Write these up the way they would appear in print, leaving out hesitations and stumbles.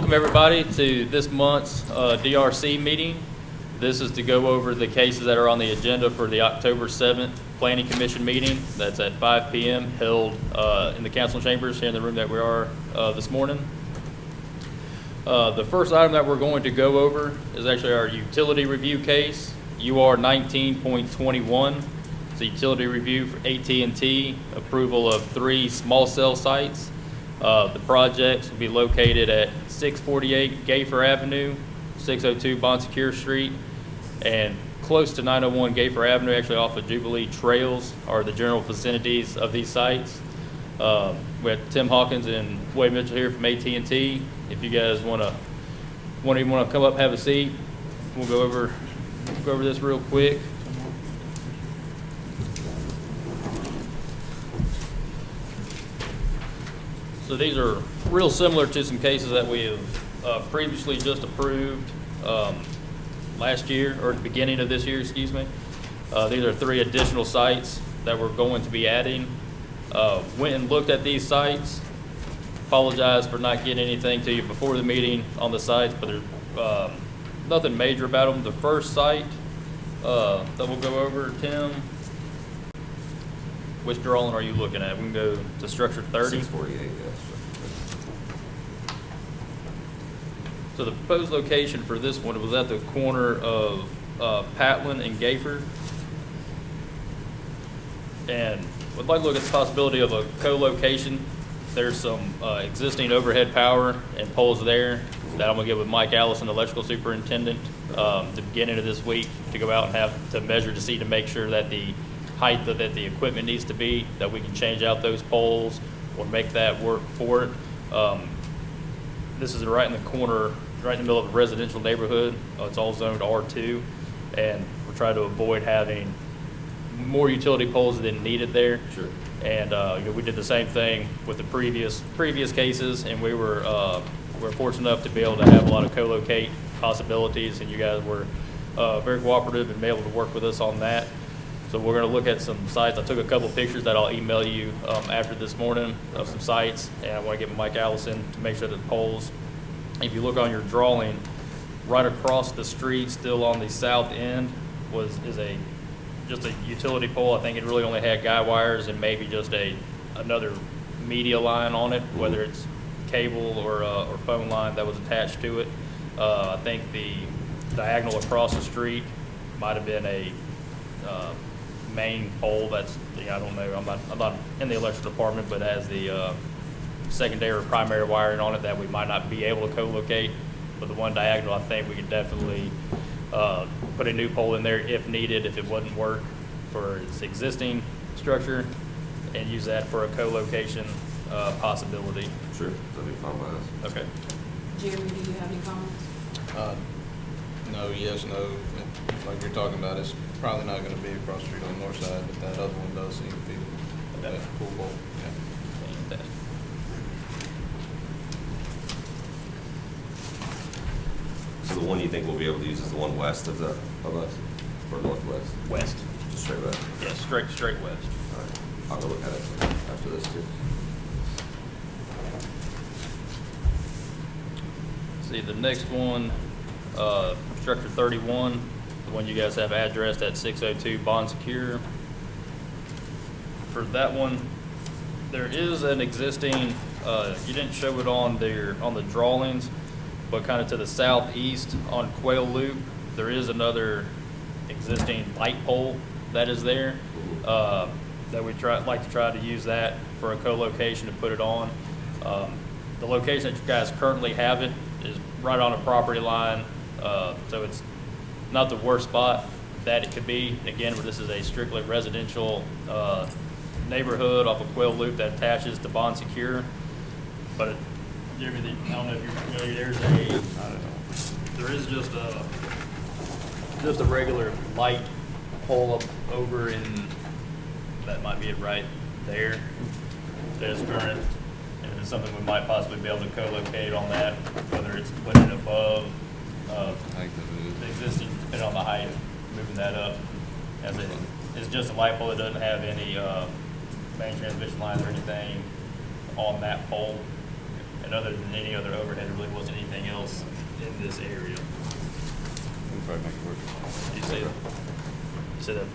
welcome everybody to this month's DRC meeting. This is to go over the cases that are on the agenda for the October 7th Planning Commission meeting. That's at 5 p.m. held in the council chambers here in the room that we are this morning. The first item that we're going to go over is actually our utility review case, UR 19.21. It's a utility review for AT&T, approval of 3 small cell sites. The projects will be located at 648 Gayfer Avenue, 602 Bon-Secours Street, and close to 901 Gayfer Avenue, actually off of Jubilee Trails, are the general vicinities of these sites. We have Tim Hawkins and Wade Mitchell here from AT&T. If you guys want to come up, have a seat, we'll go over this real quick. So these are real similar to some cases that we have previously just approved last year, or at the beginning of this year, excuse me. These are 3 additional sites that we're going to be adding. Went and looked at these sites. Apologize for not getting anything to you before the meeting on the sites, but there's nothing major about them. The first site that we'll go over, Tim, which drawing are you looking at? We can go to structure 30. 648, yes. So the proposed location for this one was at the corner of Patlin and Gayford. And would like to look at the possibility of a co-location. There's some existing overhead power and poles there that I'm gonna get with Mike Allison, electrical superintendent, the beginning of this week to go out and have to measure to see to make sure that the height that the equipment needs to be, that we can change out those poles or make that work for it. This is right in the corner, right in the middle of a residential neighborhood. It's all zoned R2, and we're trying to avoid having more utility poles than needed there. Sure. And we did the same thing with the previous cases, and we were fortunate enough to be able to have a lot of co-locate possibilities, and you guys were very cooperative and able to work with us on that. So we're going to look at some sites. I took a couple pictures that I'll email you after this morning of some sites, and I want to get Mike Allison to make sure that the poles, if you look on your drawing, right across the street, still on the south end, is just a utility pole. I think it really only had guy wires and maybe just another media line on it, whether it's cable or phone line that was attached to it. I think the diagonal across the street might have been a main pole. That's, I don't know, I'm not in the electrical department, but has the secondary or primary wiring on it that we might not be able to co-locate. But the one diagonal, I think we could definitely put a new pole in there if needed, if it wouldn't work for its existing structure, and use that for a co-location possibility. Sure, that'd be fine by us. Okay. Jeremy, do you have any comments? No, yes, no. Like you're talking about, it's probably not going to be across the street on the north side, but that other one does seem to be that pool pole. Yeah. So the one you think we'll be able to use is the one west of us, or northwest? West. Just straight west? Yes, straight west. All right, I'll go look at it after this too. See, the next one, structure 31, the one you guys have addressed at 602 Bon-Secours. For that one, there is an existing, you didn't show it on the drawings, but kind of to the southeast on Quail Loop, there is another existing light pole that is there, that we like to try to use that for a co-location to put it on. The location that you guys currently have it is right on a property line, so it's not the worst spot that it could be. Again, this is a strictly residential neighborhood off of Quail Loop that attaches to Bon-Secours. But I don't know if you're familiar. There is just a regular light pole up over in, that might be it right there. There's current. And it's something we might possibly be able to co-locate on that, whether it's putting it above the existing, depending on the height, moving that up. As it's just a light pole. It doesn't have any main transmission lines or anything on that pole. And And other than any other overhead, there really wasn't anything else in this area. We can probably make it work. You see the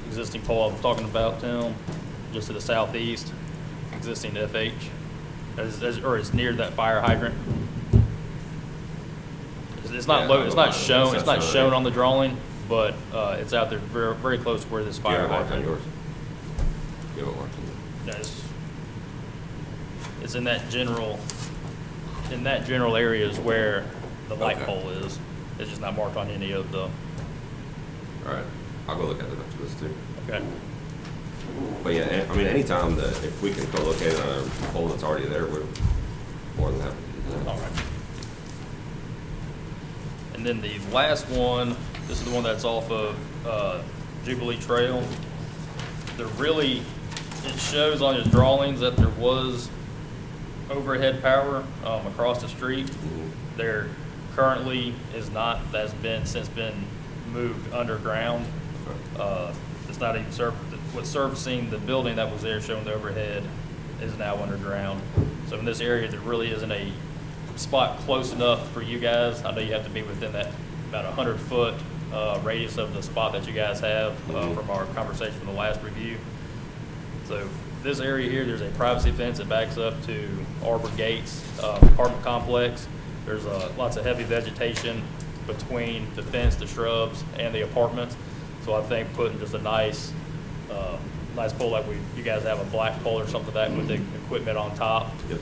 existing pole I was talking about, Tim, just to the southeast, existing FH, or it's near that fire hydrant. It's not Yeah, low, it's not it's shown, not it's not shown shown there. on the drawing, but, it's out there very, very close to where this You fire have it marked on hydrant. yours? You have it marked on yours? Yeah, it's in that general area is where the light Okay. pole is. It's just not marked on any of the, All right, I'll go look at it after this too. okay. But yeah, I mean, anytime that, if we can co-locate on a pole that's already there, we're more than happy to do that. All right. And then the last one, this is the one that's off of Jubilee Trail. There really, it shows on his drawings that there was overhead power across the street. Mhm. There currently is not, that's been, since been moved underground. Okay. It's not even what's servicing the building that was there showing the overhead is now underground. So in this area, there really isn't a spot close enough for you guys. I know you have to be within that about 100-foot radius of the spot that you guys have from our conversation from the last review. So this area here, there's a privacy fence that backs up to Arbor Gates apartment complex. There's lots of heavy vegetation between the fence, the shrubs, and the apartments. So I think putting just a nice pole like you guys have, a black pole or something like that with the equipment on top. Yep.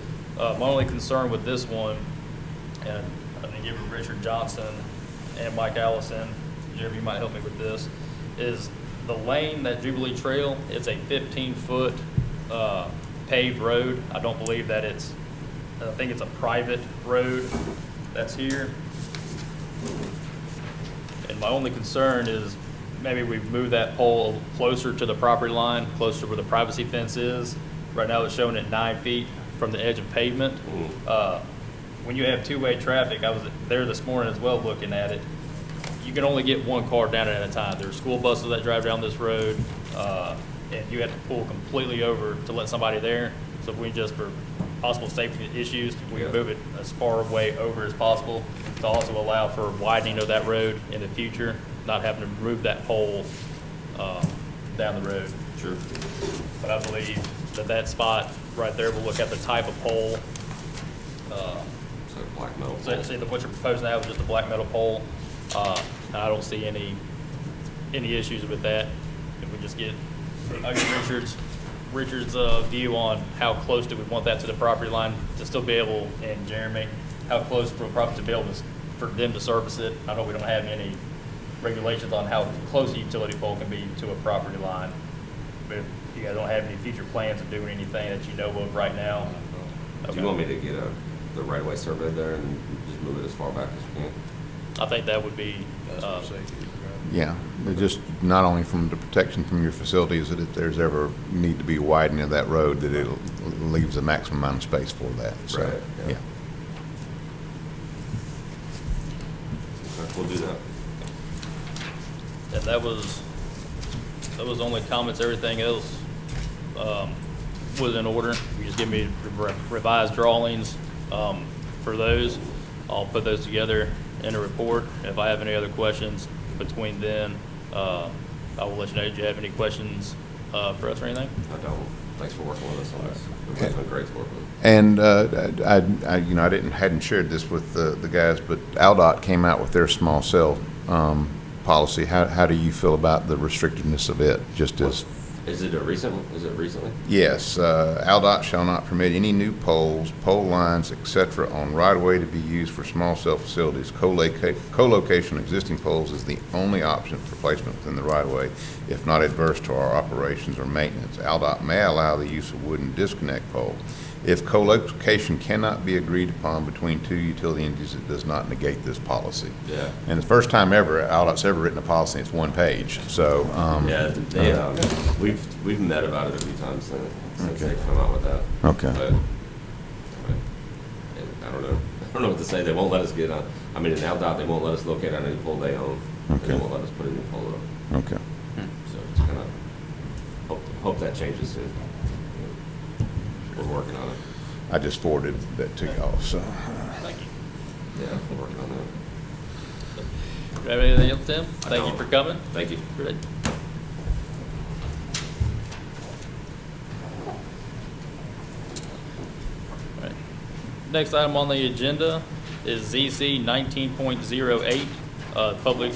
My only concern with this one, and I think give Richard Johnson and Mike Allison, Jeremy, you might help me with this, is the lane, that Jubilee Trail, it's a 15-foot paved road. I don't believe that I think it's a private road that's here. And my only concern is maybe we move that pole closer to the property line, closer to where the privacy fence is. Right now it's showing at 9 feet from the edge of pavement. When you have two-way traffic, I was there this morning as well looking at it, you can only get one car down at a time. There are school buses that drive down this road, and you have to pull completely over to let somebody there. So if we just, for possible safety issues, we can move it as far away over as possible to also allow for widening of that road in the future, not having to remove that pole down the road. Sure. But I believe that spot right there, we'll look at the type of pole. So black metal So pole. see what you're proposing now is just a black metal pole. And I don't see any issues with that. If we just get Richard's view on how close do we want that to the property line to still be able, and Jeremy, how close for a property to be able to, for them to service it. I know we don't have any regulations on how close a utility pole can be to a property line. But if you guys don't have any future plans of doing anything that you know of right now. Do you want me to get the right-of-way survey there and just move it as far back as you can? I think that would be, That's for safety. Yeah, but just not only from the protection from your facilities, that if there's ever need to be widening of that road, that it leaves the maximum amount of space for that. So, Right, yeah. yeah. Okay, we'll do that. and that was only comments. Everything else was in order. You just give me revised drawings for those. I'll put those together in a report. If I have any other questions between then, I will let you know. Do you have any questions for us or anything? I don't. Thanks for working with us on this. It's been great to work with. And I hadn't shared this with the guys, but Aldott came out with their small cell policy. How do you feel about the restrictiveness of it? Just as Is it recently? yes, Aldott shall not permit any new poles, pole lines, etc., on right-of-way to be used for small cell facilities. Co-location of existing poles is the only option for placement within the right-of-way, if not adverse to our operations or maintenance. Aldott may allow the use of wooden disconnect pole. If co-location cannot be agreed upon between two utility entities, it does not negate this policy. Yeah. And the first time ever Aldott's ever written a policy, it's one page. So Yeah, we've met about it a few times since Okay. they've come out with that. Okay. But, I don't know. I don't know what to say. They won't let us get on. I mean, in Aldott, they won't let us locate on any pole they own. And they Okay. won't let us put a new pole up. okay. So it's kind of hope that changes soon. We're working on it. I just forwarded that to y'all, so. Thank you. Yeah, we're working on that. Do you have anything else, Tim? I Thank you don't. for coming. Thank you. Great. All right. Next item on the agenda is ZC 19.08, public.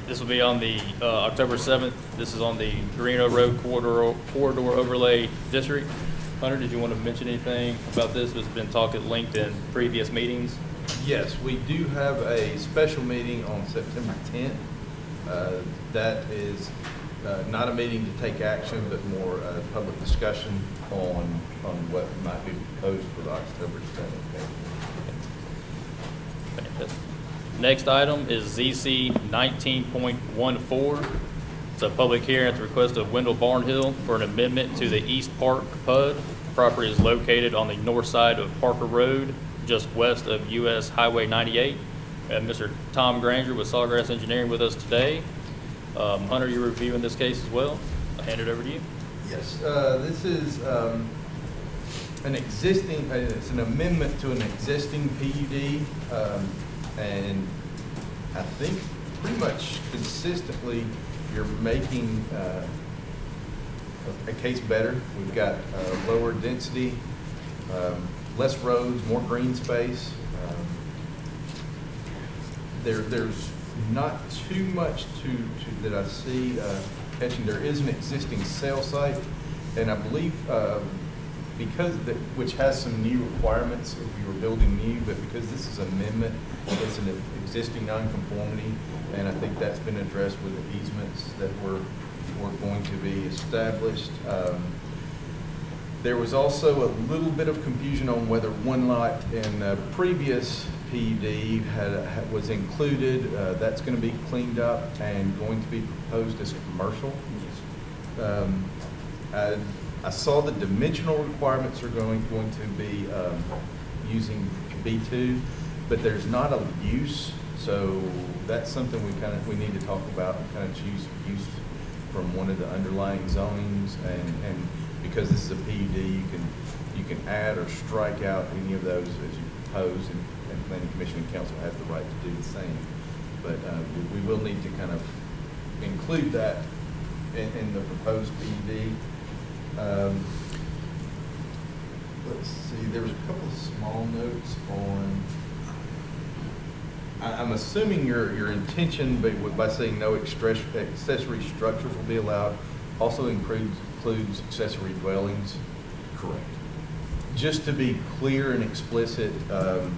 This will be on the October 7th. This is on the Greeno Road corridor overlay district. Hunter, did you want to mention anything about this? It's been talked at length in previous meetings. Yes, we do have a special meeting on September 10th. That is not a meeting to take action, but more public discussion on what might be proposed for the October 7th. Fantastic. Next item is ZC 19.14. It's a public hearing at the request of Wendell Barnhill for an amendment to the East Park PUD. The property is located on the north side of Parker Road, just west of US Highway 98. We have Mr. Tom Granger with Sawgrass Engineering with us today. Hunter, you're reviewing this case as well. I'll hand it over to you. Yes, this is an existing, it's an amendment to an existing PUD, and I think pretty much consistently you're making a case better. We've got lower density, less roads, more green space. There's not too much that I see catching. There is an existing cell site, and I believe which has some new requirements if you were building new, but because this is amendment, it's an existing nonconformity, and I think that's been addressed with the easements that were going to be established. There was also a little bit of confusion on whether one lot in a previous PUD was included. That's going to be cleaned up and going to be proposed as commercial. I saw the dimensional requirements are going to be using B2, but there's not a use, so that's something we need to talk about and kind of choose use from one of the underlying zonings, and because this is a PUD, you can add or strike out any of those as you propose, and Planning Commission and Council has the right to do the same. But we will need to kind of include that in the proposed PUD. Let's see, there was a couple of small notes on, I'm assuming your intention by saying no accessory structures will be allowed also includes accessory dwellings. Correct. Just to be clear and explicit, I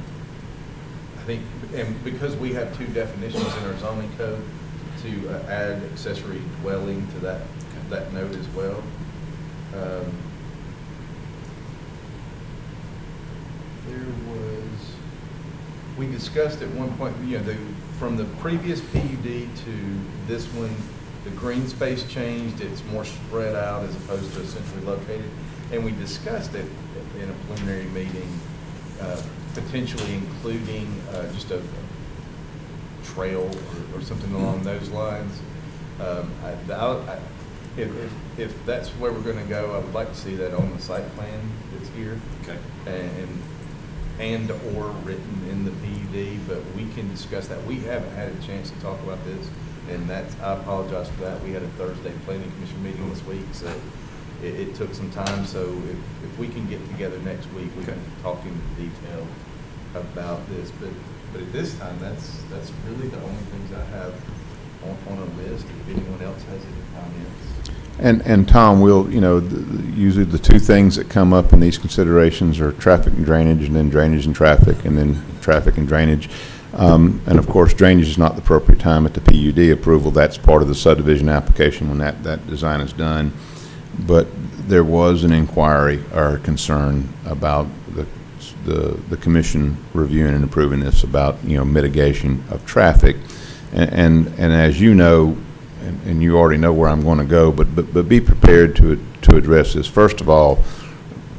think, and because we have two definitions in our zoning code, to add accessory dwelling to that note as well. We discussed at one point, from the previous PUD to this one, the green space changed. It's more spread out as opposed to centrally located. And we discussed it in a preliminary meeting, potentially including just a trail or something along those lines. If that's where we're going to go, I would like to see that on the site plan that's here. Okay. And or written in the PUD, but we can discuss that. We haven't had a chance to talk about this, and I apologize for that. We had a Thursday Planning Commission meeting this week, so it took some time. So if we can get together next week, we can talk in detail about this. But at this time, that's really the only things I have on a list. If anyone else has any comments. And Tom, usually the two things that come up in these considerations are traffic and drainage, and then drainage and traffic, and then traffic and drainage. And of course, drainage is not the appropriate time at the PUD approval. That's part of the subdivision application when that design is done. But there was an inquiry or concern about the commission reviewing and approving this about mitigation of traffic, and as you know. And you already know where I'm going to go, but be prepared to address this. First of all,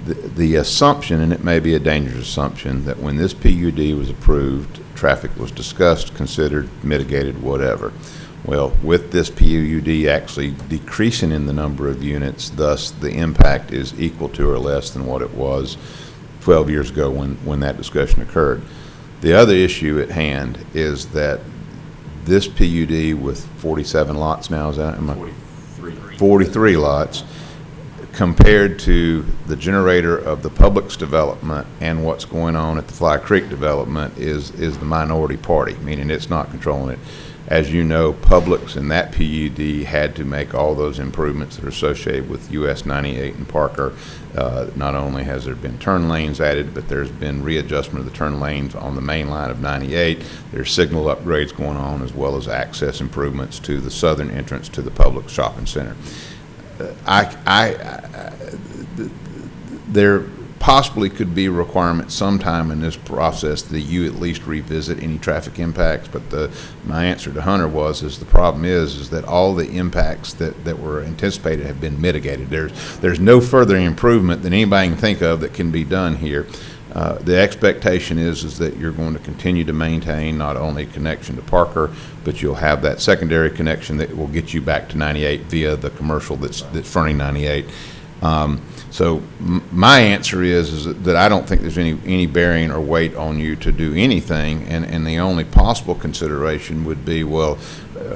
the assumption, and it may be a dangerous assumption, that when this PUD was approved, traffic was discussed, considered, mitigated, whatever. Well, with this PUD actually decreasing in the number of units, thus the impact is equal to or less than what it was 12 years ago when that discussion occurred. The other issue at hand is that this PUD with 47 lots now, is that? 43 lots, compared to the generator of the Publix development and what's going on at the Fly Creek development is the minority party, meaning it's not controlling it. As you know, Publix and that PUD had to make all those improvements that are associated with US 98 and Parker. Not only has there been turn lanes added, but there's been readjustment of the turn lanes on the main line of 98. There's signal upgrades going on, as well as access improvements to the southern entrance to the Publix shopping center. There possibly could be a requirement sometime in this process that you at least revisit any traffic impacts, but my answer to Hunter is the problem is that all the impacts that were anticipated have been mitigated. There's no further improvement than anybody can think of that can be done here. The expectation is that you're going to continue to maintain not only connection to Parker, but you'll have that secondary connection that will get you back to 98 via the commercial that's fronting 98. So my answer is that I don't think there's any bearing or weight on you to do anything, and the only possible consideration would be, well,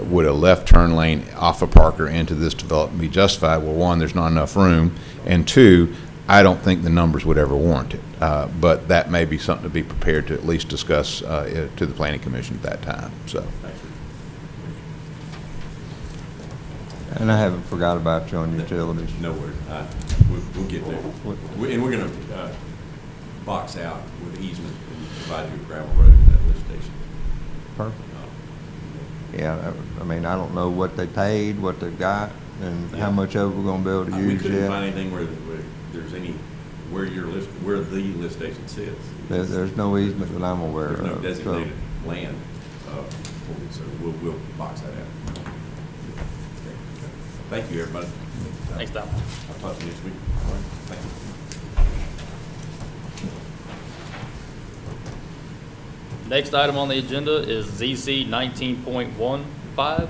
would a left turn lane off of Parker into this development be justified? Well, one, there's not enough room, and two, I don't think the numbers would ever warrant it. But that may be something to be prepared to at least discuss to the Planning Commission at that time. So. And I haven't forgot about you on utilities. No worries. We'll get there. And we're going to box out with easement and provide you a gravel road at that lift station. Perfect. Yeah, I mean, I don't know what they paid, what they got, and how much of it we're going to be able to We use couldn't yet. find anything where there's any, where the lift station sits. There's no easement that I'm aware of. There's no so- designated land, so we'll box that out. Okay. Thank you, everybody. Thanks, Tom. I'll talk to you next week. All right. Thank you. Next item on the agenda is ZC 19.15,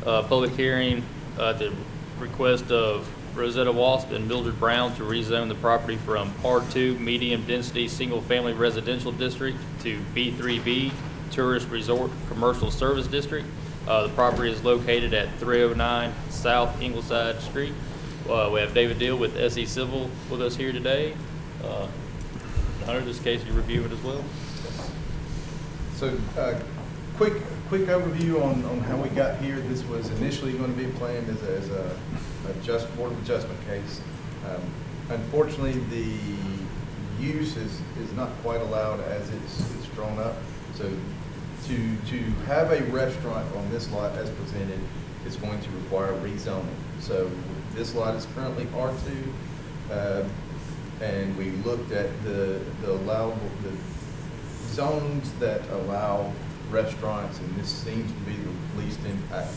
public hearing at the request of Rosetta Wasp and Mildred Brown to rezone the property from R2 medium density single family residential district to B3B tourist resort commercial service district. The property is located at 309 South Ingleside Street. We have David Deal with SE Civil with us here today. Hunter, this case you review it as well. So, quick overview on how we got here. This was initially going to be planned as a board of adjustment case. Unfortunately, the use is not quite allowed as it's drawn up. So, to have a restaurant on this lot as presented is going to require rezoning. So, this lot is currently R2, and we looked at the allowable zones that allow restaurants, and this seems to be the least impact.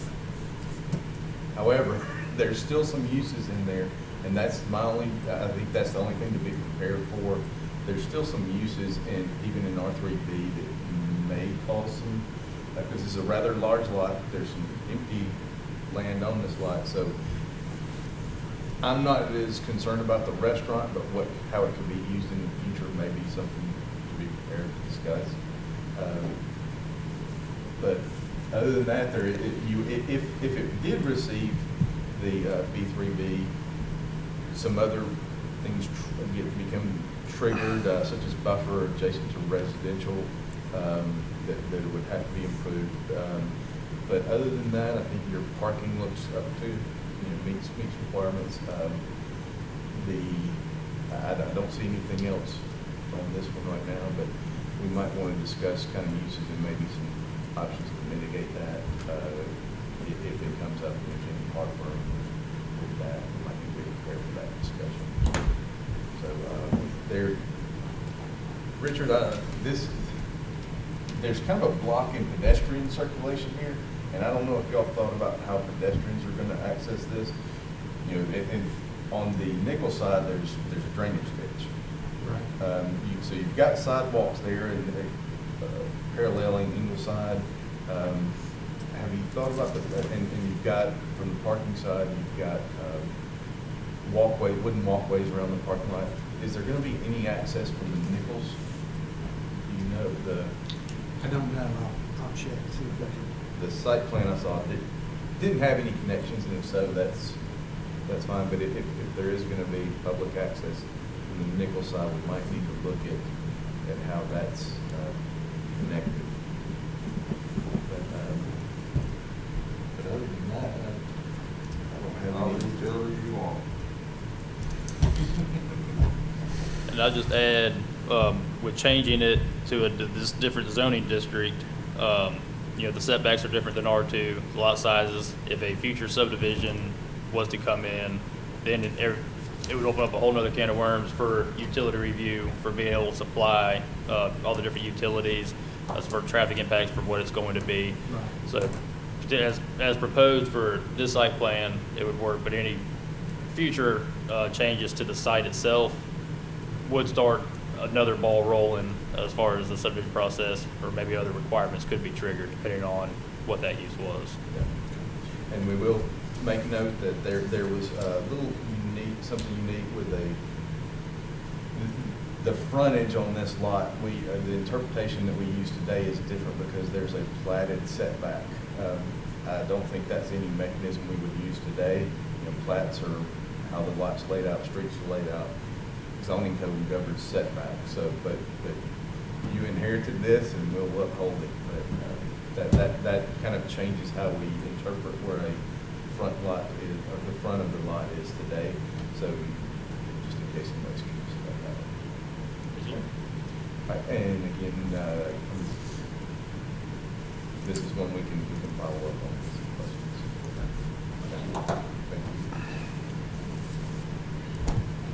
However, there's still some uses in there, and I think that's the only thing to be prepared for. There's still some uses even in R3B that may cause some, because it's a rather large lot, there's some empty land on this lot, so I'm not as concerned about the restaurant, but how it could be used in the future may be something to be prepared to discuss. But other than that, if it did receive the B3B, some other things become triggered, such as buffer adjacent to residential, that it would have to be improved. But other than that, I think your parking looks up to, meets requirements. I don't see anything else on this one right now, but we might want to discuss kind of uses and maybe some options to mitigate that if it comes up in any heartburn with that. We might need to be prepared for that discussion. So there, Richard, there's kind of a block in pedestrian circulation here, and I don't know if y'all thought about how pedestrians are going to access this. And on the Nichols side, there's a drainage ditch. Right. So you've got sidewalks there and paralleling Ingleside. have you thought about and you've got, from the parking side, you've got wooden walkways around the parking lot. Is there gonna be any access from the Nichols? Do you know, I don't know, I'll check, see if they can. the site plan I saw, didn't have any connections, and if so, that's fine, but if there is gonna be public access from the Nichols side, we might need to look at how that's connected. But other than that, I don't have All any. the utilities you want. And I'll just add, with changing it to this different zoning district, you know, the setbacks are different than R2, the lot sizes. If a future subdivision was to come in, then it would open up a whole nother can of worms for utility review, for being able to supply all the different utilities, as for traffic impacts for what it's going to be. Right. So as proposed for this site plan, it would work, but any future changes to the site itself would start another ball rolling as far as the subdivision process, or maybe other requirements could be triggered depending on what that use was. Yeah. And we will make note that there was a little unique, something unique with the frontage on this lot. The interpretation that we use today is different because there's a platted setback. I don't think that's any mechanism we would use today. You know, plats are how the lot's laid out, streets are laid out. Zoning code governs setback. So, but you inherited this, and we'll uphold it. But that kind of changes how we interpret where a front lot is, or the front of the lot is today. So, just in case anybody's curious about that. Right, and again, this is one we can follow up on. Thank you.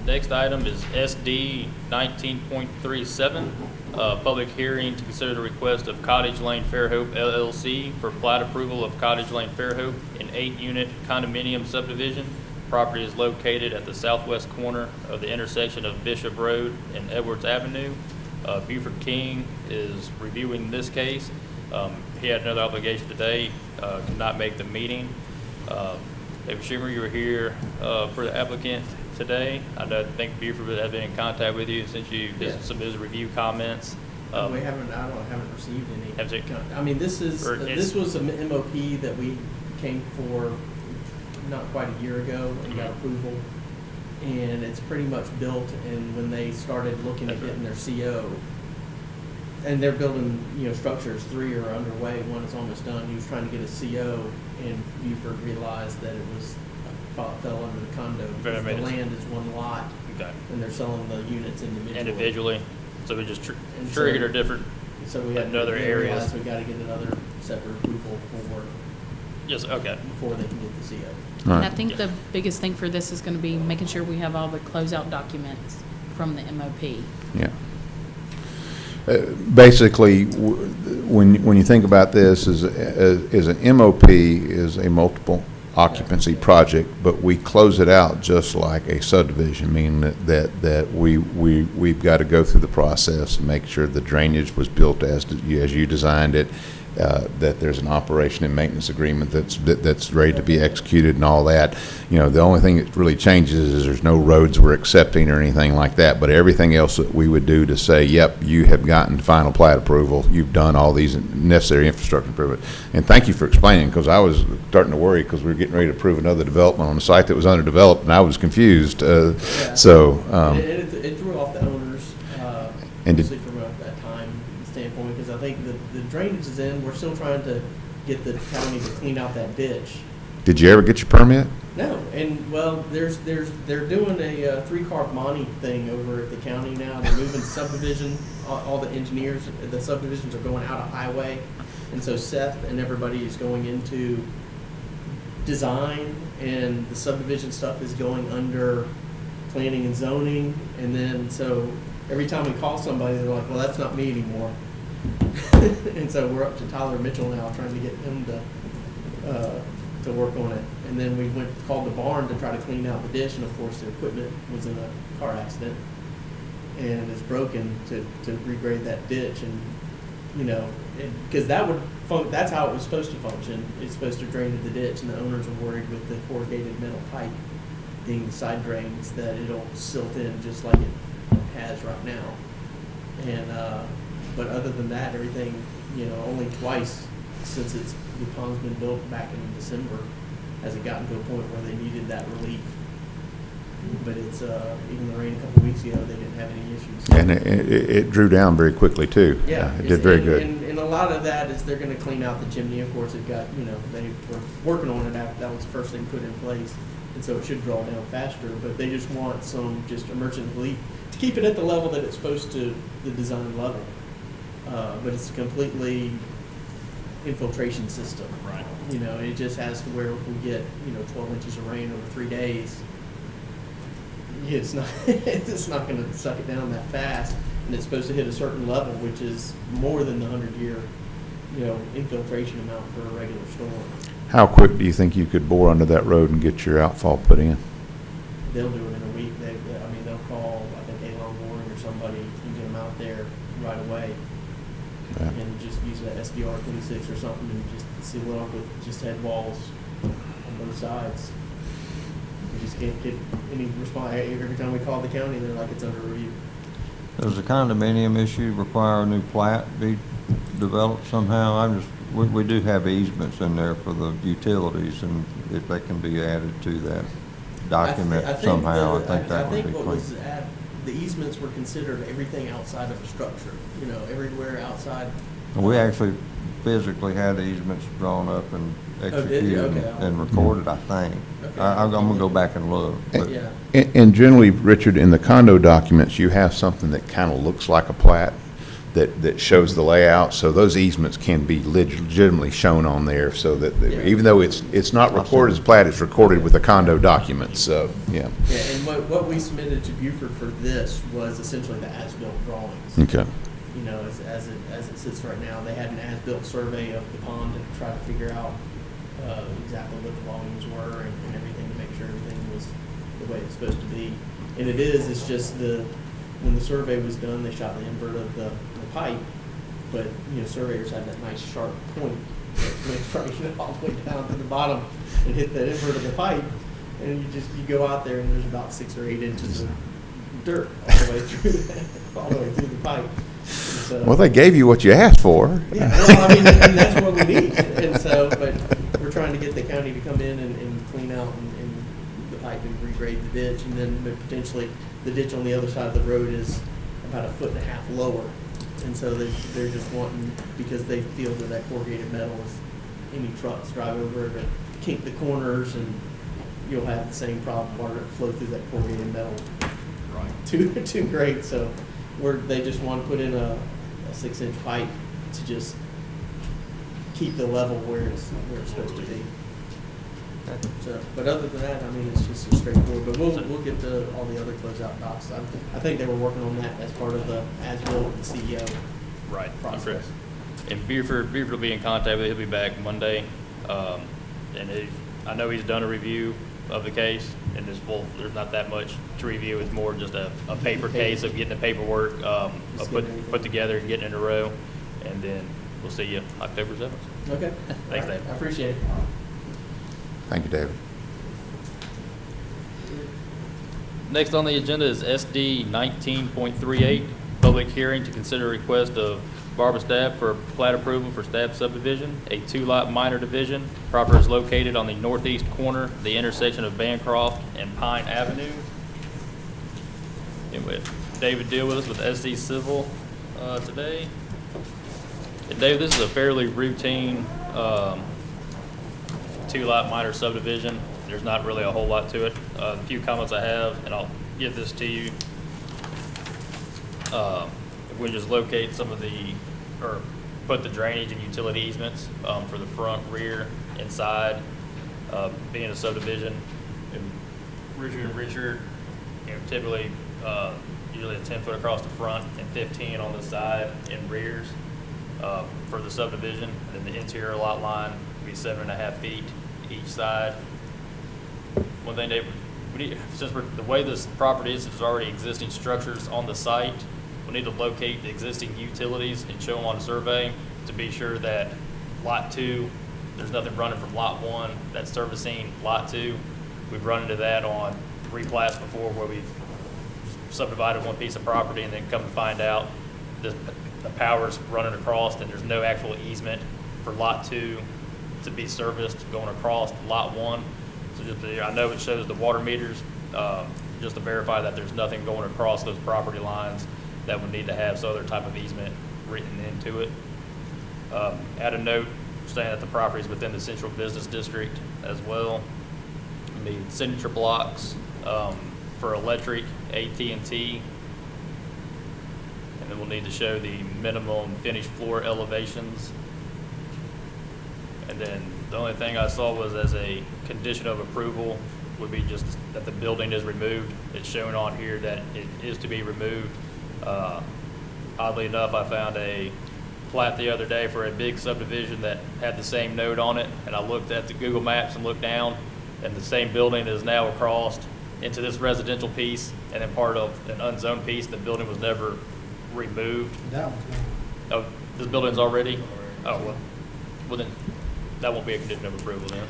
Next item is SD 19.37, public hearing to consider the request of Cottage Lane Fairhope LLC for plat approval of Cottage Lane Fairhope, an 8-unit condominium subdivision. Property is located at the southwest corner of the intersection of Bishop Road and Edwards Avenue. Buford King is reviewing this case. He had another obligation today, could not make the meeting. David Schumer, you were here for the applicant today. I think Buford has been in contact with you since you Yes. submitted review comments. We haven't received any. Have they- I mean, this Or was an MOP that we came for not quite a year ago and got approval. And it's pretty much built, and when they started looking at getting their CO, and they're building, structures, 3 are underway, 1 is almost done. He was trying to get a CO, and Buford realized that it fell under the condo. Because the land is 1 lot, Okay. and they're selling the units individually. Individually, so we just And triggered so- a different, So we had Another they areas. realized we gotta get another separate approval yes, okay. before they can get the CO. All And I right. think the biggest thing for this is gonna be making sure we have all the closeout documents from the MOP. Yeah. Basically, when you think about this, is an MOP is a multiple occupancy project, but we close it out just like a subdivision, meaning that we've got to go through the process and make sure the drainage was built as you designed it, that there's an operation and maintenance agreement that's ready to be executed and all that. The only thing that really changes is there's no roads we're accepting or anything like that, but everything else that we would do to say, yep, you have gotten final plat approval, you've done all these necessary infrastructure improvements. And thank you for explaining, because I was starting to worry because we were getting ready to approve another development on a site that was underdeveloped, and I was confused. Yeah. So, And it threw off the owners, And did- mostly from that time standpoint, because I think the drainage is in, we're still trying to get the county to clean out that ditch. did you ever get your permit? No, and well, they're doing a 3-car Monty thing over at the county now. They're moving subdivision, all the engineers, the subdivisions are going out of highway. And so Seth and everybody is going into design, and the subdivision stuff is going under planning and zoning. And then, so every time we call somebody, they're like, well, that's not me anymore. And so we're up to Tyler Mitchell now, trying to get him to work on it. And then we called the barn to try to clean out the ditch, and of course their equipment was in a car accident and is broken to regrade that ditch. And you know, because that would that's how it was supposed to function. It's supposed to drain to the ditch, and the owners are worried with the corrugated metal pipe being the side drains that it'll silt in just like it has right now. And but other than that, everything, you know, only twice since the pond's been built back in December has it gotten to a point where they needed that relief. But it's even the rain a couple weeks ago, they didn't have any issues. And it drew down very quickly, too. Yeah, It did very and, good. And a lot of that is they're going to clean out the chimney. Of course, it got, you know, they were working on it after that was the first thing put in place, and so it should draw down faster. But they just want some just emergency relief to keep it at the level that it's supposed to, the design level. But it's a completely infiltration system. Right. You know, it just has to where if we get, you know, 12 inches of rain over 3 days, it's not it's not going to suck it down that fast, and it's supposed to hit a certain level, which is more than the 100-year, you know, infiltration amount for a regular storm. How quick do you think you could bore under that road and get your outfall put in? They'll do it in a week. I mean, they'll call, I think, A-Long Boring or somebody and get them out there right away, Yeah. and just use a SDR 26 or something and just seal it up with just head walls on both sides. We just can't get any response. Every time we call the county, they're like, it's under review. Does the condominium issue require a new plat be developed somehow? We do have easements in there for the utilities, and if they can be added to that document somehow, I think that would be what clean. was the easements were considered everything outside of a structure, you know, everywhere outside. We actually physically had easements drawn up and did you? executed Okay. and recorded, I think. Okay. I'm gonna go back and look, but Yeah. And generally, Richard, in the condo documents, you have something that kind of looks like a plat that shows the layout, so those easements can be legitimately shown on there, so that Yeah. even though it's not recorded as plat, it's recorded with the condo documents, so, yeah. Yeah, and what we submitted to Buford for this was essentially the as-built drawings. Okay. You know, as it sits right now, they had an as-built survey of the pond to try to figure out exactly what the volumes were and everything to make sure everything was the way it's supposed to be. And it's just when the survey was done, they shot the invert of the pipe, but, you know, surveyors had that nice sharp point that went right all the way down to the bottom and hit the invert of the pipe, and you go out there and there's about 6 or 8 inches of dirt all the way through the pipe. So, Well, they gave you what you asked for. yeah, well, I mean, and that's what we need. And so, but we're trying to get the county to come in and clean out and the pipe and regrade the ditch, and then potentially the ditch on the other side of the road is about 1.5 feet lower. And so they're just wanting, because they feel that corrugated metal is, any trucks drive over it and kink the corners, and you'll have the same problem, water flow through that corrugated metal. Right. Too great, so they just want to put in a 6-inch pipe to just keep the level where it's supposed to be. So, but other than that, I mean, it's just straightforward. But we'll get to all the other closeout docs. I think they were working on that as part of the as-built and CEO Right. process. And Buford will be in contact with, he'll be back Monday. And I know he's done a review of the case, and there's not that much to review. It's more just a paper case of getting the paperwork put together and getting it in a row. And then we'll see you October 7th. Okay. Thanks, All right. Dave. I appreciate it. Thank you, David. Next on the agenda is SD 19.38, public hearing to consider request of Barbara Stabb for plat approval for Stabb subdivision, a 2-lot minor division. Property is located on the northeast corner, the intersection of Bancroft and Pine Avenue. And with David Deal with us with SD Civil today. And Dave, this is a fairly routine 2-lot minor subdivision. There's not really a whole lot to it. A few comments I have, and I'll give this to you. If we just locate or put the drainage and utility easements for the front, rear, inside, being a subdivision. And Richard, you know, typically, usually a 10-foot across the front and 15 on the side and rears for the subdivision. And then the interior lot line would be 7.5 feet each side. One thing, Dave, since the way this property is, there's already existing structures on the site. we need to locate the existing utilities and show them on a survey to be sure that lot 2, there's nothing running from lot 1 that's servicing lot 2. We've run into that on replats before where we've subdivided one piece of property and then come to find out the power's running across and there's no actual easement for lot 2 to be serviced going across lot 1. So just, I know it shows the water meters, just to verify that there's nothing going across those property lines that would need to have some other type of easement written into it. Add a note saying that the property is within the central business district as well. We need signature blocks for electric, AT&T, and then we'll need to show the minimum finished floor elevations. And then the only thing I saw was as a condition of approval would be just that the building is removed. It's shown on here that it is to be removed. Oddly enough, I found a plat the other day for a big subdivision that had the same note on it, and I looked at the Google Maps and looked down, and the same building is now across into this residential piece, and then part of an unzoned piece. The building was never removed. That one's gone. Oh, this building's already? Oh, well then, that won't be a condition of approval then.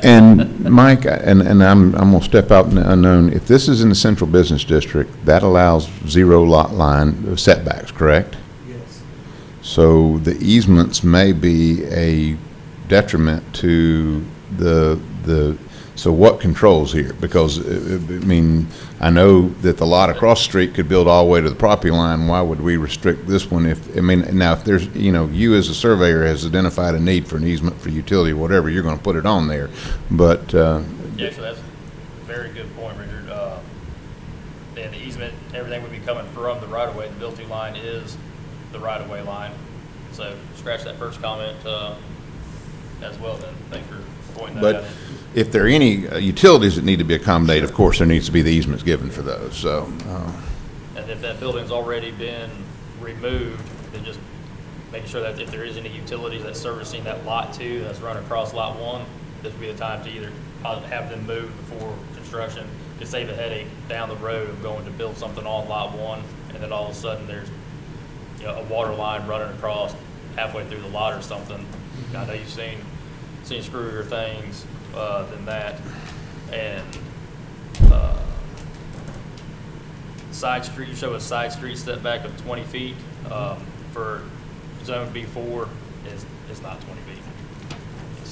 And Mike, and I'm gonna step out in the unknown. If this is in the central business district, that allows 0 lot line setbacks, correct? Yes. So the easements may be a detriment to so what controls here? Because, I mean, I know that the lot across the street could build all the way to the property line. Why would we restrict this one if, I mean, now if there's, you know, you as a surveyor has identified a need for an easement for utility, whatever, you're gonna put it on there. But, Yeah, so that's a very good point, Richard. And the easement, everything would be coming from the right-of-way. The built-to line is the right-of-way line. So scratch that first comment as well then. Thanks for pointing that out. but if there are any utilities that need to be accommodated, of course, there needs to be the easements given for those, so. And if that building's already been removed, then just making sure that if there is any utilities that's servicing that lot 2 that's run across lot 1, this would be the time to either have them moved before construction to save a headache down the road of going to build something on lot 1, and then all of a sudden there's, you know, a water line running across halfway through the lot or something. I know you've seen screwier things than that. And side street, you show a side street setback of 20 feet. For zone B4, it's not 20 feet. It's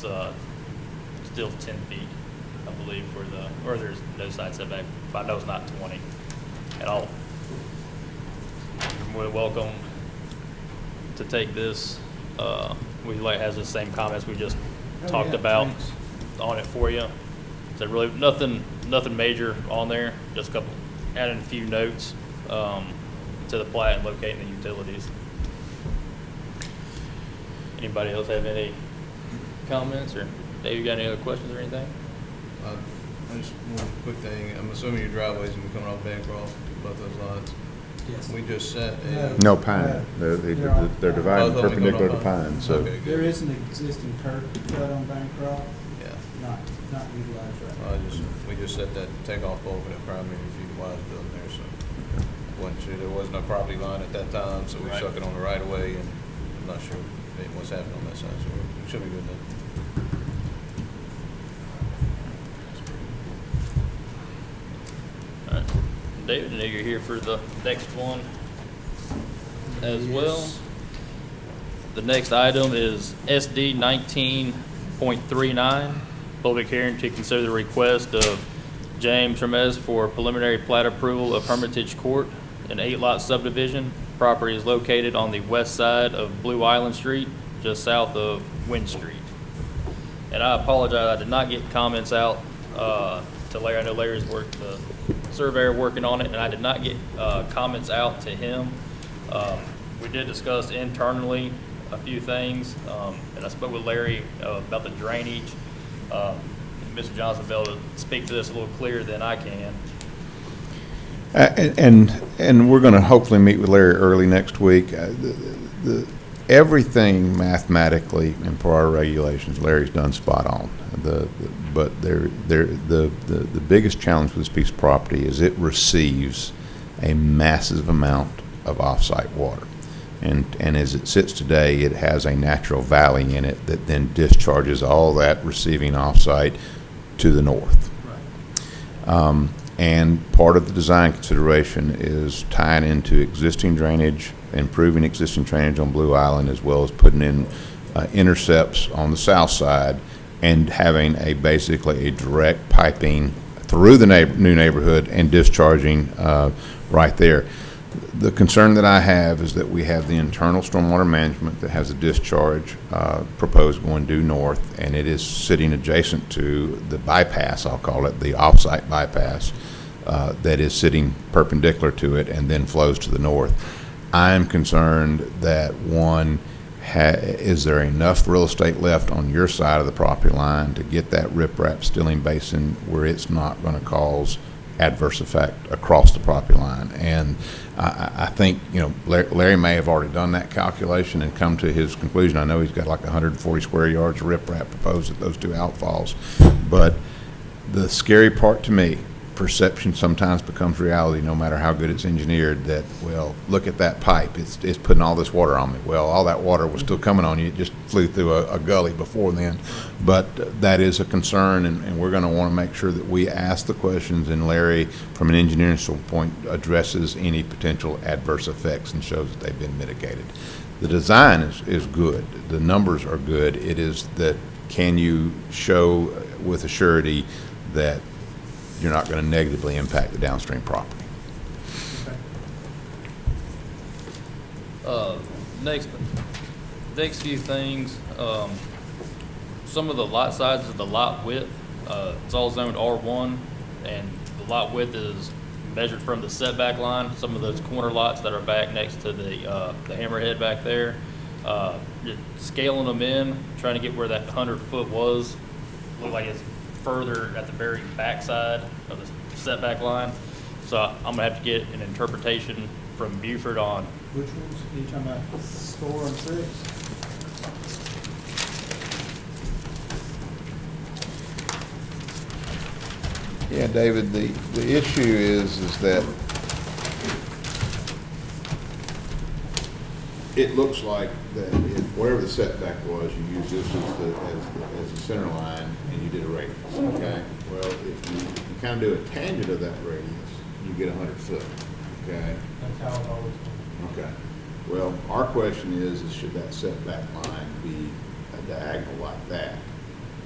still 10 feet, I believe, or there's no side setback, but I know it's not 20 at all. You're more than welcome to take this. Has the same comments we just talked about on it for you. So really nothing major on there, just adding a few notes to the plat and locating the utilities. Anybody else have any comments, or Dave, you got any other questions or anything? Just one quick thing. I'm assuming your driveway's gonna be coming off Bancroft, both those lots. Yes. We just set No, Pine. They're divided Both of them perpendicular to going Pine, so. Okay, There good. is an existing curb cut on Bancroft, Yeah. not utilized right now. We just set that takeoff pole for that primary feet wide building there, so. Wasn't sure, there was no property line at that time, so we Right. stuck it on the right of way, and I'm not sure what's happening on that side, so it should be good then. All right. David, I know you're here for the next one as well. Yes. The next item is SD 19.39, public hearing to consider the request of James Hermes for preliminary plat approval of Hermitage Court, an 8-lot subdivision. Property is located on the west side of Blue Island Street, just south of Wind Street. And I apologize, I did not get comments out to Larry. I know Larry's the surveyor working on it, and I did not get comments out to him. We did discuss internally a few things, and I spoke with Larry about the drainage. Mr. Johnson will be able to speak to this a little clearer than I can. And we're going to hopefully meet with Larry early next week. Everything mathematically and per our regulations, Larry's done spot on. But the biggest challenge with this piece of property is it receives a massive amount of off-site water. And as it sits today, it has a natural valley in it that then discharges all that receiving off-site to the north. And part of the design consideration is tying into existing drainage, improving existing drainage on Blue Island, as well as putting in intercepts on the south side and having basically a direct piping through the new neighborhood and discharging right there. The concern that I have is that we have the internal stormwater management that has a discharge proposed going due north, and it is sitting adjacent to the bypass, I'll call it, the off-site bypass, that is sitting perpendicular to it and then flows to the north. I'm concerned that, one, is there enough real estate left on your side of the property line to get that riprap stilling basin where it's not going to cause adverse effect across the property line? And I think, Larry may have already done that calculation and come to his conclusion. I know he's got like 140 square yards of riprap proposed at those two outfalls. But the scary part to me, perception sometimes becomes reality, no matter how good it's engineered, that, well, look at that pipe, it's putting all this water on me. Well, all that water was still coming on you, it just flew through a gully before then. But that is a concern, and we're going to want to make sure that we ask the questions, and Larry, from an engineering standpoint, addresses any potential adverse effects and shows that they've been mitigated. The design is good, the numbers are good. It is that, can you show with a surety that you're not going to negatively impact the downstream property? Next few things, some of the lot sizes, the lot width, it's all zoned R1, and the lot width is measured from the setback line. Some of those corner lots that are back next to the hammerhead back there, just scaling them in, trying to get where that 100-foot was, look like it's further at the very backside of the setback line. So I'm gonna have to get an interpretation from Buford on. Which ones? Are you talking about 4 and 6? Yeah, David, the issue is that it looks like that if whatever the setback was, you use this as the center line and you did a radius, okay? Well, if you kind of do a tangent of that radius, you get 100 foot, okay? That's how I've always done Okay. Well, our question is should that setback line be a diagonal like that?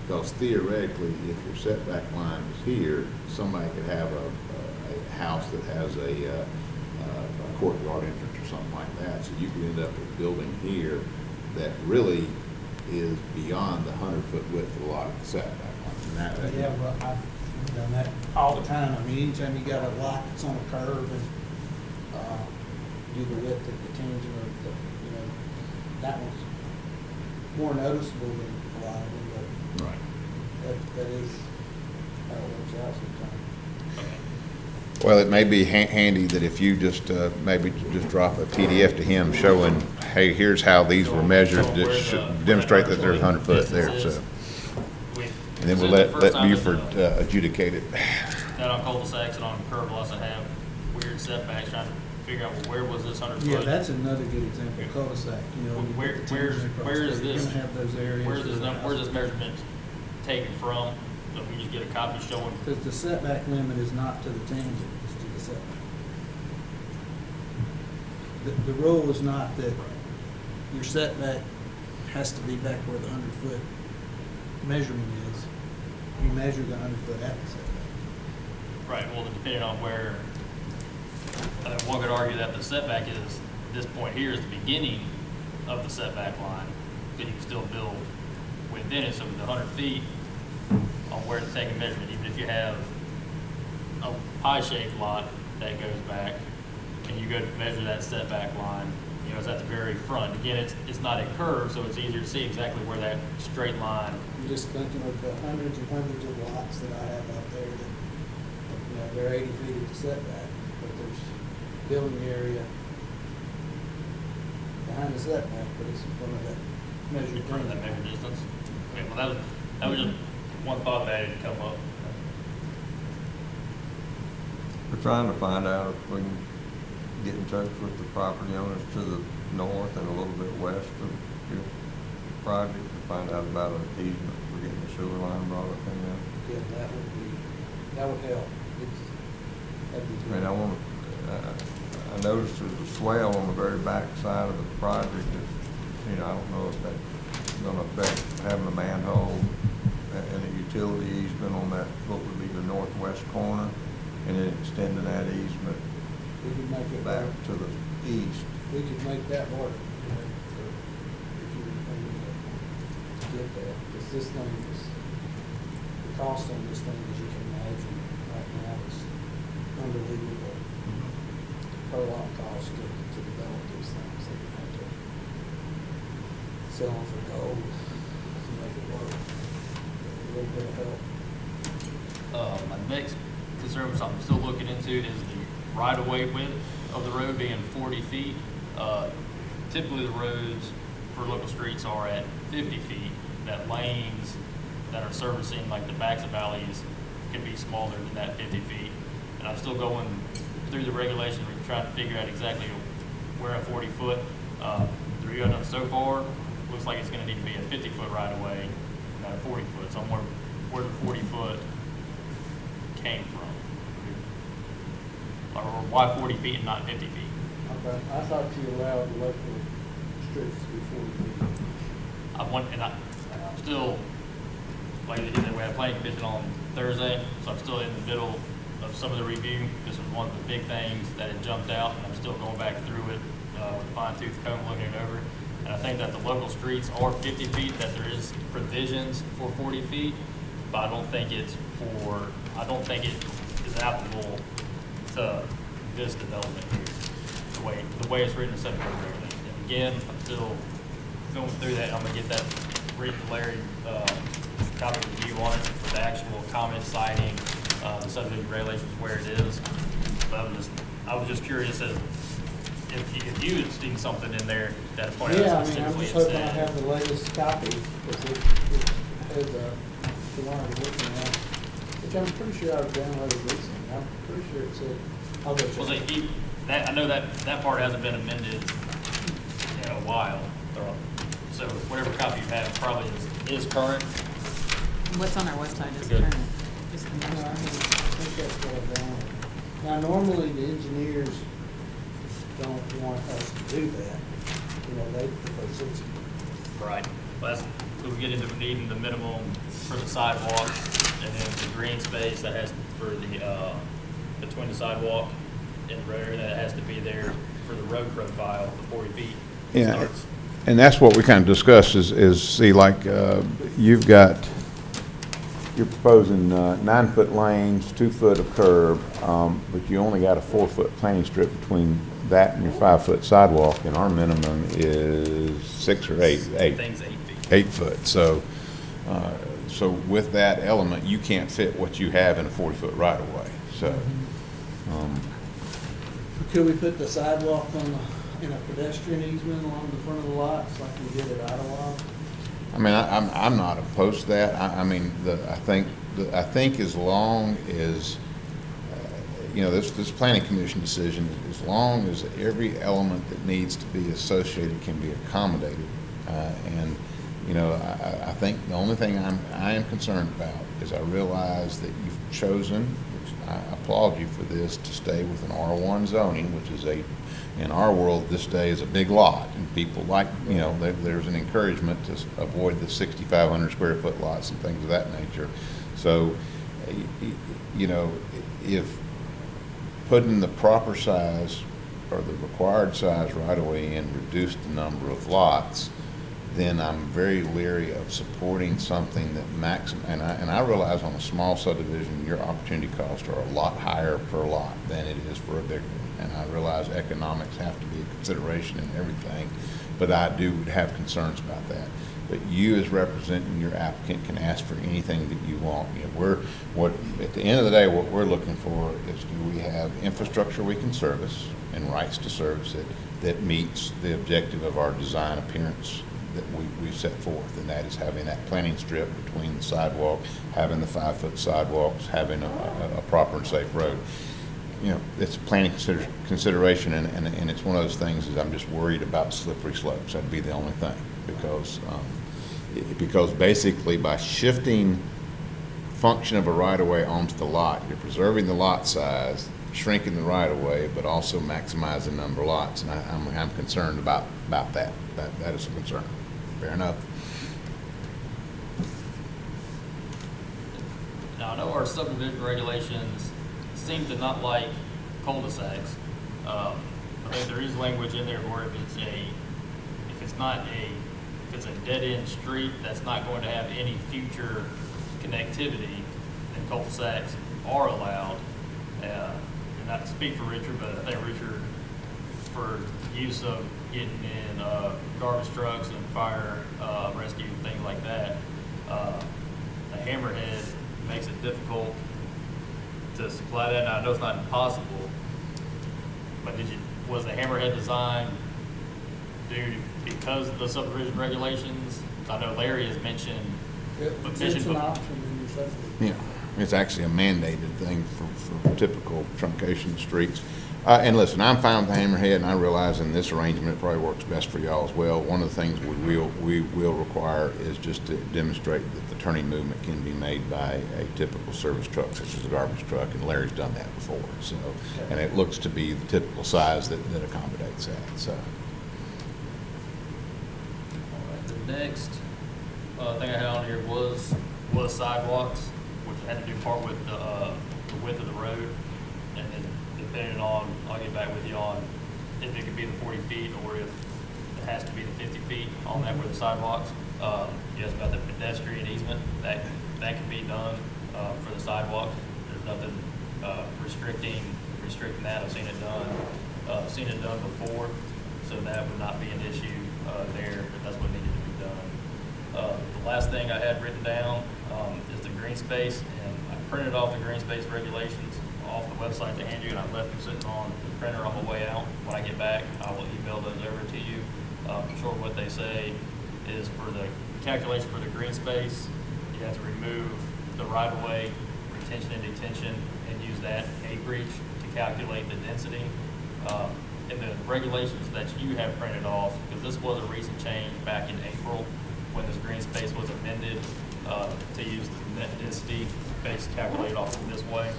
Because theoretically, if your setback line is here, somebody could have a house that has a courtyard entrance or something like that. So you could end up with a building here that really is beyond the 100-foot width of the lot of the setback line. And that- Yeah, well, I've done that all the time. I mean, anytime you got a lot that's on a curve and do the width of the tangent or that one's more noticeable than a lot of them, but Right. that is how it works out sometimes. Well, it may be handy that if you just maybe just drop a PDF to him showing, hey, here's how these were measured, that should demonstrate that there's 100 foot there. So, and then we'll let Buford adjudicate it. Not on cul-de-sacs and on curb lots that have weird setbacks, trying to figure out, well, where was this 100 foot? Yeah, that's another good example, cul-de-sac, when you Where- put the where's- tangent across where is there, you're this- gonna have those areas. Where's this measurement taken from? So we just get a copy showing. Because the setback limit is not to the tangent, it's to the setback. The rule is not that your setback has to be back where the 100-foot measurement is. You measure the 100-foot at the setback. Right, well, depending on where, one could argue that the setback is, this point here is the beginning of the setback line, but you can still build within it, so with the 100 feet on where to take a measurement, even if you have a pie-shaped lot that goes back, and you go to measure that setback line, it's at the very front. Again, it's not a curve, so it's easier to see exactly where that straight line. I'm just thinking of the hundreds and hundreds of lots that I have out there that, they're 80 feet at the setback, but there's building area behind the setback, but it's in front of that measured In front of that thing. measured distance. Okay, well, that was just one thought that had come up. We're trying to find out if we can get in touch with the property owners to the north and a little bit west of your project to find out about an easement for getting the sewer line brought up in there? Yeah, that would help. That'd be I good. mean, I noticed there's a swell on the very back side of the project that, you know, I don't know if that's gonna affect having a manhole and a utility easement on that, what would be the northwest corner, and then extending that easement We could make it back work. to the east. We could make that work, you know, if you were going to get that. Because this thing is, the cost on this thing, as you can imagine, right now is unbelievable. Per lot cost to develop these things. They would have to sell them for gold to make it work. A little bit of help. My next concern, which I'm still looking into, is the right-of-way width of the road being 40 feet. Typically, the roads for local streets are at 50 feet. That lanes that are servicing like the backs of alleys can be smaller than that 50 feet. And I'm still going through the regulations, we're trying to figure out exactly where a 40-foot, the review I've done so far, looks like it's gonna need to be a 50-foot right-of-way, not a 40-foot. So I'm wondering where the 40-foot came from. Or why 40 feet and not 50 feet? Okay, I thought you allowed the local streets to be 40 feet. I'm still, like, we had a planning commission on Thursday, so I'm still in the middle of some of the review. This was one of the big things that had jumped out, and I'm still going back through it with a fine tooth comb, looking it over. And I think that the local streets are 50 feet, that there is provisions for 40 feet, but I don't think it is applicable to this development here, the way it's written in subdivision regulations. And again, I'm still going through that. I'm gonna get that, read to Larry, copy of the review on it with the actual comments citing the subdivision regulations where it is. But I was just curious as if you had seen something in there that pointed Yeah, out I mean, I'm specifically just and hoping I said. have the latest copy, because it has the one I'm looking at, which I'm pretty sure I've downloaded recently. I'm pretty sure it said, I'll go Well, check. I know that part hasn't been amended in a while, so whatever copy you have probably is current. What's on our website is Good. current, just the No, I most. think that's what I've downloaded. Now, normally the engineers don't want us to do that. You know, they prefer 60. Right. Well, so we get into needing the minimum for the sidewalk, and then the green space that has for the, between the sidewalk and the road, that has to be there for the road profile, the 40 feet. Yeah, starts. and that's what we kind of discussed is see, like, you're proposing 9-foot lanes, 2 foot of curb, but you only got a 4-foot planting strip between that and your 5-foot sidewalk, and our minimum is 6 or 8. Things 8 feet. 8 foot. So with that element, you can't fit what you have in a 40-foot right of way. So, Could we put the sidewalk in a pedestrian easement along the front of the lots like we did at Ottawa? I mean, I'm not opposed to that. I mean, I think as long as, this planning commission decision, as long as every element that needs to be associated can be accommodated. And, I think the only thing I am concerned about is I realize that you've chosen, which I applaud you for this, to stay with an R1 zoning, which is in our world, this day is a big lot, and people like, there's an encouragement to avoid the 6,500 square foot lots and things of that nature. So, if putting the proper size or the required size right away in reduced the number of lots, then I'm very leery of supporting something that and I realize on a small subdivision, your opportunity costs are a lot higher per lot than it is for a big one. And I realize economics have to be a consideration in everything, but I do have concerns about that. But you, as representing your applicant, can ask for anything that you want. At the end of the day, what we're looking for is, do we have infrastructure we can service and rights to service it that meets the objective of our design appearance that we set forth, and that is having that planting strip between the sidewalk, having the 5-foot sidewalks, having a proper and safe road. you know, it's a planning consideration, and it's one of those things is I'm just worried about slippery slopes. That'd be the only thing, because basically by shifting function of a right-of-way onto the lot, you're preserving the lot size, shrinking the right-of-way, but also maximizing the number of lots, and I'm concerned about that. That is a concern. Fair enough. Now, I know our subdivision regulations seem to not like cul-de-sacs. I think there is language in there where if it's a dead-end street that's not going to have any future connectivity, then cul-de-sacs are allowed. And not to speak for Richard, but I think Richard, for use of getting in garbage trucks and fire rescue and things like that, the hammerhead makes it difficult to supply that. Now, I know it's not impossible, but was the hammerhead design because of the subdivision regulations? I know Larry has mentioned. It's an option in your subdivision. Yeah, it's actually a mandated thing for typical truncation of streets. And listen, I'm fine with the hammerhead, and I realize in this arrangement it probably works best for y'all as well. One of the things we will require is just to demonstrate that the turning movement can be made by a typical service truck, such as a garbage truck, and Larry's done that before. So, and it looks to be the typical size that accommodates that. So. All right, the next thing I had on here was sidewalks, which had to do part with the width of the road, and then depending on, I'll get back with you on if it could be the 40 feet or if it has to be the 50 feet on that with the sidewalks. Yes, about the pedestrian easement, that can be done for the sidewalks. There's nothing restricting that. I've seen it done before, so that would not be an issue there if that's what needed to be done. The last thing I had written down is the green space, and I printed off the green space regulations off the website to hand you, and I left them sitting on the printer on the way out. When I get back, I will email those over to you. I'm sure what they say is for the calculation for the green space, you have to remove the right-of-way, retention and detention, and use that acreage to calculate the density. And the regulations that you have printed off, because this was a recent change back in April when this green space was amended to use the net density base calculated off of this way.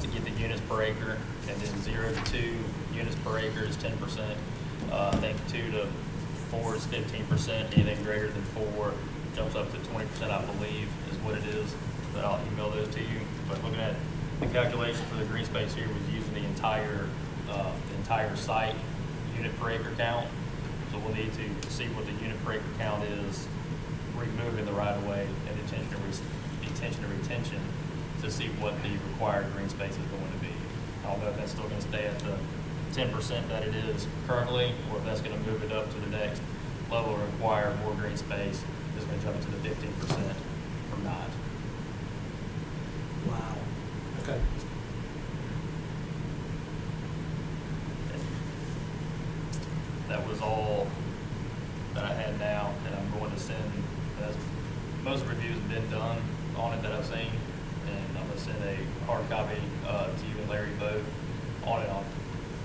To get the units per acre, and then 0 to 2 units per acre is 10%. I think 2 to 4 is 15%. Anything greater than 4 jumps up to 20%, I believe, is what it is. But I'll email those to you. But looking at the calculation for the green space here was using the entire site unit per acre count. So we'll need to see what the unit per acre count is, removing the right of way and detention and retention, to see what the required green space is going to be. I don't know if that's still going to stay at the 10% that it is currently, or if that's going to move it up to the next level and require more green space. It's going to jump to the 15% from not. Wow. Okay. That was all that I had now, and I'm going to send, most reviews have been done on it that I've seen, and I'm going to send a hard copy to you and Larry both on it, on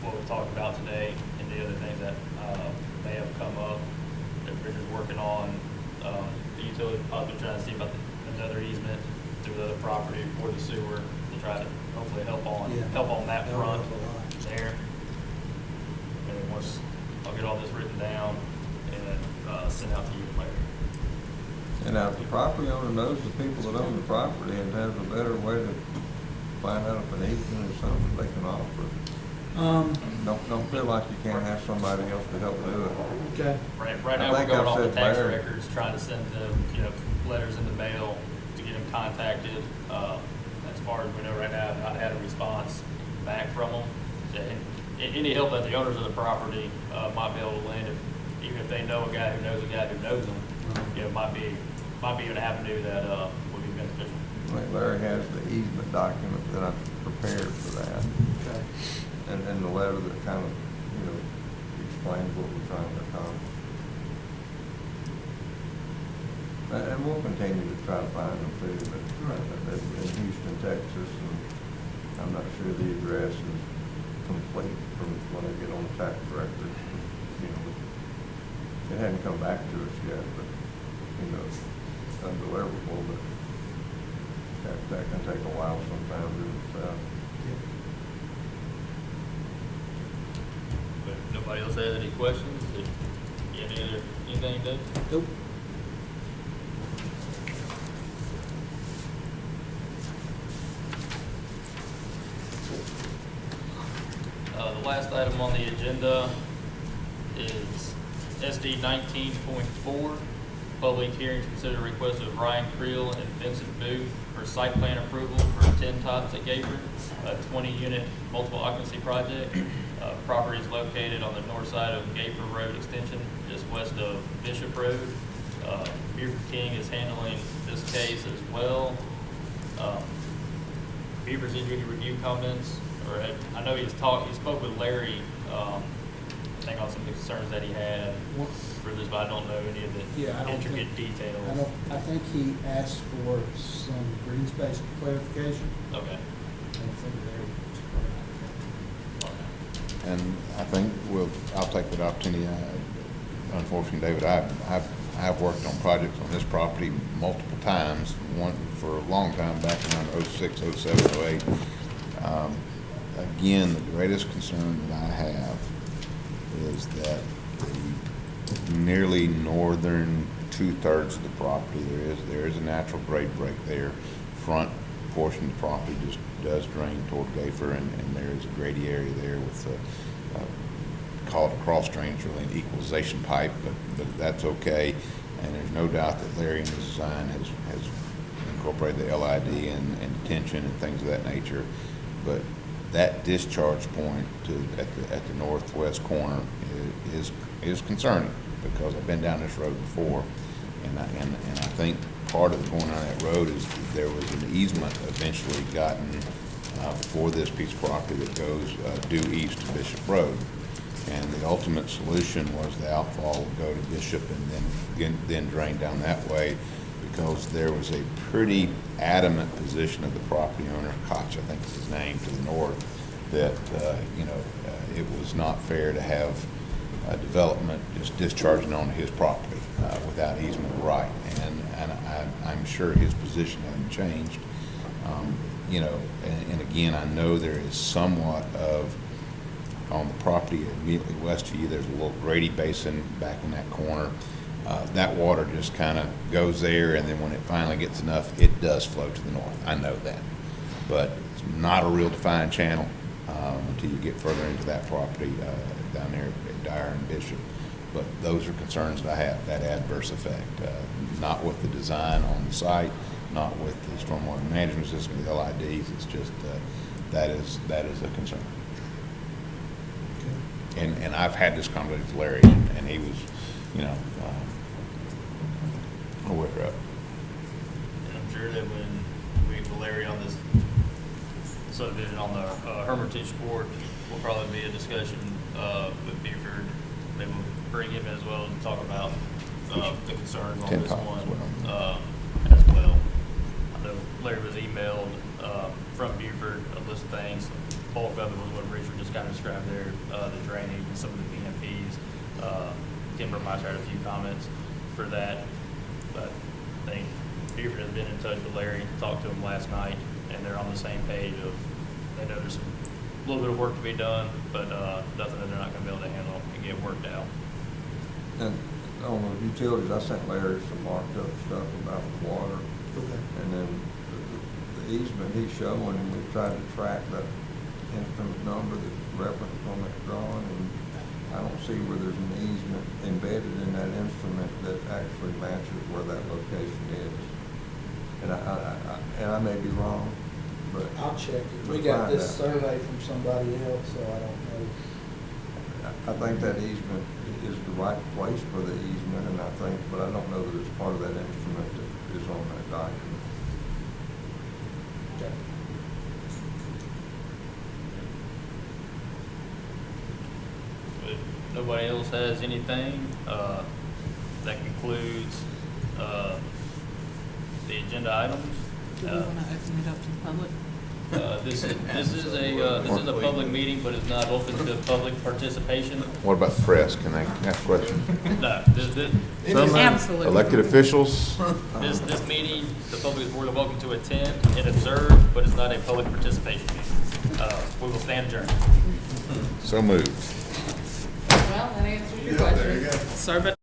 what we talked about today and the other things that may have come up that Richard's working on. The utility department trying to see about another easement through the other property for the sewer to try to hopefully help on that That'll front help a lot. there. And then once I'll get all this written down and send out to you and Larry. And now, if the property owner knows the people that own the property and has a better way to find out if an easement is something they can offer. Don't feel like you can't have somebody else to help do it. Okay. Right I now, we're think going I've off the said tax Larry. records, trying to send them, letters in the mail to get them contacted. As far as we know right now, I've not had a response back from them. So, any help that the owners of the property might be able to lend, even if they know a guy who knows a guy who knows them, might be an avenue that would be beneficial. I think Larry has the easement document that I've prepared for that. Okay. And the letter that kind of, explains what we're trying to accomplish. And we'll continue to try to find them too, but in Houston, Texas, and I'm not sure the address is complete from when I get on the tax record. You know, it hadn't come back to us yet, but, you know, it's undeliverable, but that can take a while sometimes in itself. But nobody else has any questions? Anything, Dave? Nope. The last item on the agenda is SD 19.4, public hearing to consider request of Ryan Creel and Vincent Booth for site plan approval for 10 Tops at Gaper, a 20-unit multiple occupancy project. Property is located on the north side of Gaper Road Extension, just west of Bishop Road. Buford King is handling this case as well. Beaver's did any review comments, or I know he spoke with Larry, I think on some of the concerns that he had for this, but I don't know any of the Yeah, I don't intricate think- details. I think he asked for some green space clarification. Okay. I think there And I think I'll take that opportunity. Unfortunately, David, I've worked on projects on this property multiple times, one for a long time, back around 06, 07, 08. Again, the greatest concern that I have is that the nearly northern 2/3 of the property, there is a natural grade break there. Front portion of the property just does drain toward Gafer, and there is a grady area there with call it a cross drain, it's really an equalization pipe, but that's okay. And there's no doubt that Larry in his design has incorporated the LID and detention and things of that nature. But that discharge point at the northwest corner is concerning, because I've been down this road before, and I think part of going down that road is there was an easement eventually gotten for this piece of property that goes due east to Bishop Road. And the ultimate solution was the outfall would go to Bishop and then drain down that way, because there was a pretty adamant position of the property owner, Koch, I think is his name, to the north, that it was not fair to have development just discharging onto his property without easement right. And I'm sure his position hasn't changed. And again, I know there is somewhat of, on the property immediately west of you, there's a little grady basin back in that corner. That water just kind of goes there, and then when it finally gets enough, it does flow to the north. I know that. But it's not a real defined channel until you get further into that property down there at Dyer and Bishop. But those are concerns that I have, that adverse effect. Not with the design on the site, not with the stormwater management system, the LIDs. It's just that is a concern. And I've had this conversation with Larry, and he was, aware of it. And I'm sure that when we meet with Larry on this subdivision on the Hermitage Court, will probably be a discussion with Buford. Maybe we'll bring him in as well and talk about the concerns on this one as well. I know Larry was emailed from Buford a list of things. Bulk of it was what Richard just kind of described there, the drainage and some of the BMPs. Timber might have had a few comments for that, but I think Buford has been in touch with Larry, talked to him last night, and they're on the same page of, they know there's a little bit of work to be done, but nothing that they're not going to be able to handle and get worked out. And on the utilities, I sent Larry some marked up stuff about the water. Okay. And then the easement he's showing, and we tried to track that instrument number that's referenced on that drawing, and I don't see where there's an easement embedded in that instrument that actually matches where that location is. And I may be wrong, but I'll check it. We we'll got find this out. survey from somebody else, so I don't know. I think that easement is the right place for the easement, and but I don't know that it's part of that instrument that is on that document. Okay. If nobody else has anything, that concludes the agenda items. Do we want to open it up to the public? This is a public meeting, but it's not open to public participation. What about the press? Can I ask questions? No, Absolutely. Elected officials? this meeting, the public is more than welcome to attend and observe, but it's not a public participation meeting. We will stand adjourned. So moved. Well, that answers your question. Sorry about